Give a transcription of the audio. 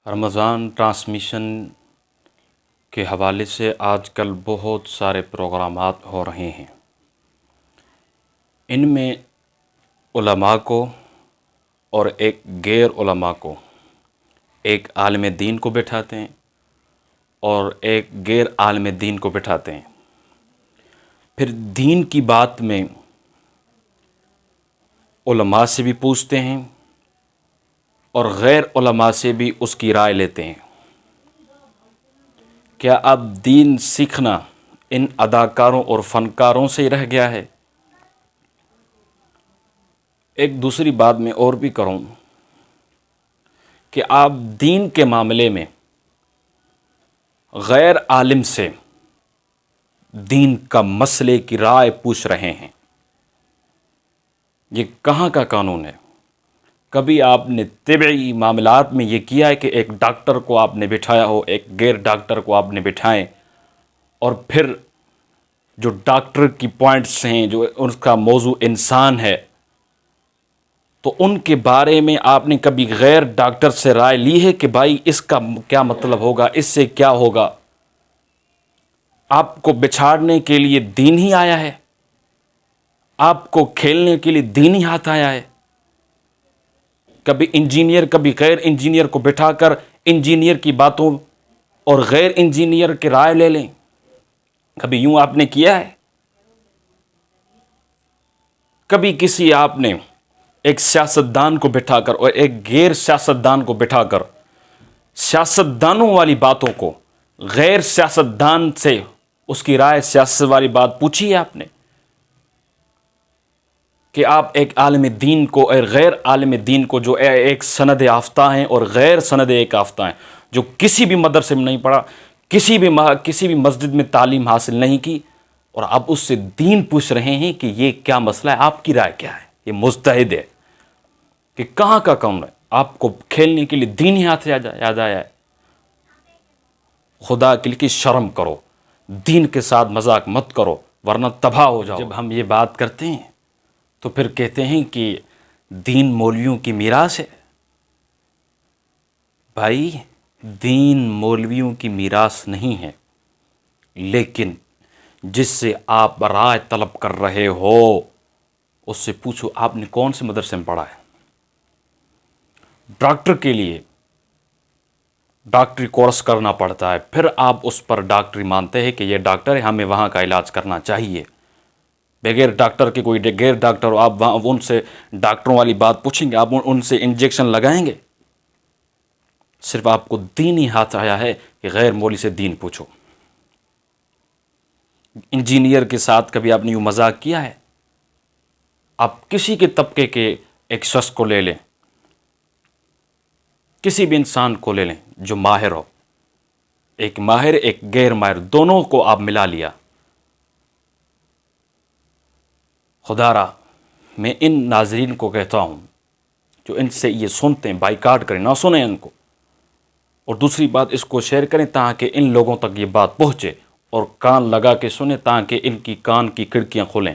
رمضان transmission کے حوالے سے آج کل بہت سارے پروگرامات ہو رہے ہیں۔ ان میں علماء کو اور ایک غیر علماء کو، ایک عالم دین کو بٹھاتے ہیں اور ایک غیر عالم دین کو بٹھاتے ہیں۔ پھر دین کی بات میں علماء سے بھی پوچھتے ہیں اور غیر علماء سے بھی اس کی رائے لیتے ہیں۔ کیا اب دین سیکھنا ان اداکاروں اور فنکاروں سے ہی رہ گیا ہے؟ ایک دوسری بات میں اور بھی کروں کہ آپ دین کے معاملے میں غیر عالم سے دین کا مسئلے کی رائے پوچھ رہے ہیں۔ یہ کہاں کا قانون ہے؟ کبھی آپ نے طبعی معاملات میں یہ کیا ہے کہ ایک ڈاکٹر کو آپ نے بٹھایا ہو، ایک غیر ڈاکٹر کو آپ نے بٹھائیں، اور پھر جو ڈاکٹر کی پوائنٹس ہیں، جو ان کا موضوع انسان ہے، تو ان کے بارے میں آپ نے کبھی غیر ڈاکٹر سے رائے لی ہے کہ بھائی اس کا کیا مطلب ہوگا، اس سے کیا ہوگا؟ آپ کو بچھاڑنے کے لیے دین ہی آیا ہے، آپ کو کھیلنے کے لیے دین ہی ہاتھ آیا ہے۔ کبھی انجینئر، کبھی غیر انجینئر کو بٹھا کر انجینئر کی باتوں اور غیر انجینئر کی رائے لے لیں، کبھی یوں آپ نے کیا ہے؟ کبھی کسی آپ نے ایک سیاستدان کو بٹھا کر اور ایک غیر سیاستدان کو بٹھا کر سیاستدانوں والی باتوں کو غیر سیاستدان سے اس کی رائے سیاست والی بات پوچھی ہے آپ نے؟ کہ آپ ایک عالم دین کو اور غیر عالم دین کو، جو ایک سند یافتہ ہیں اور غیر سند ایک یافتہ ہیں، جو کسی بھی مدرسے میں نہیں پڑھا، کسی بھی مسجد میں تعلیم حاصل نہیں کی، اور آپ اس سے دین پوچھ رہے ہیں کہ یہ کیا مسئلہ ہے، آپ کی رائے کیا ہے؟ یہ مجتہد ہے کہ کہاں کا قانون ہے؟ آپ کو کھیلنے کے لیے دین ہی ہاتھ یاد آیا ہے؟ خدا کے لیے شرم کرو، دین کے ساتھ مذاق مت کرو ورنہ تباہ ہو جاؤ۔ جب ہم یہ بات کرتے ہیں تو پھر کہتے ہیں کہ دین مولویوں کی میراث ہے۔ بھائی، دین مولویوں کی میراث نہیں ہے، لیکن جس سے آپ رائے طلب کر رہے ہو اس سے پوچھو آپ نے کون سے مدرسے میں پڑھا ہے۔ ڈاکٹر کے لیے ڈاکٹری کورس کرنا پڑتا ہے، پھر آپ اس پر ڈاکٹری مانتے ہیں کہ یہ ڈاکٹر ہے، ہمیں وہاں کا علاج کرنا چاہیے۔ بغیر ڈاکٹر کے کوئی غیر ڈاکٹر ہو، آپ وہاں ان سے ڈاکٹروں والی بات پوچھیں گے، آپ ان سے انجیکشن لگائیں گے؟ صرف آپ کو دین ہی ہاتھ آیا ہے کہ غیر مولوی سے دین پوچھو۔ انجینئر کے ساتھ کبھی آپ نے یوں مذاق کیا ہے؟ آپ کسی کے طبقے کے ایک شخص کو لے لیں، کسی بھی انسان کو لے لیں جو ماہر ہو، ایک ماہر ایک غیر ماہر، دونوں کو آپ ملا لیا۔ خدا را میں ان ناظرین کو کہتا ہوں جو ان سے یہ سنتے ہیں، بائیکاٹ کریں، نہ سنیں ان کو، اور دوسری بات اس کو شیئر کریں تاکہ ان لوگوں تک یہ بات پہنچے، اور کان لگا کے سنیں تاکہ ان کی کان کی کھڑکیاں کھلیں۔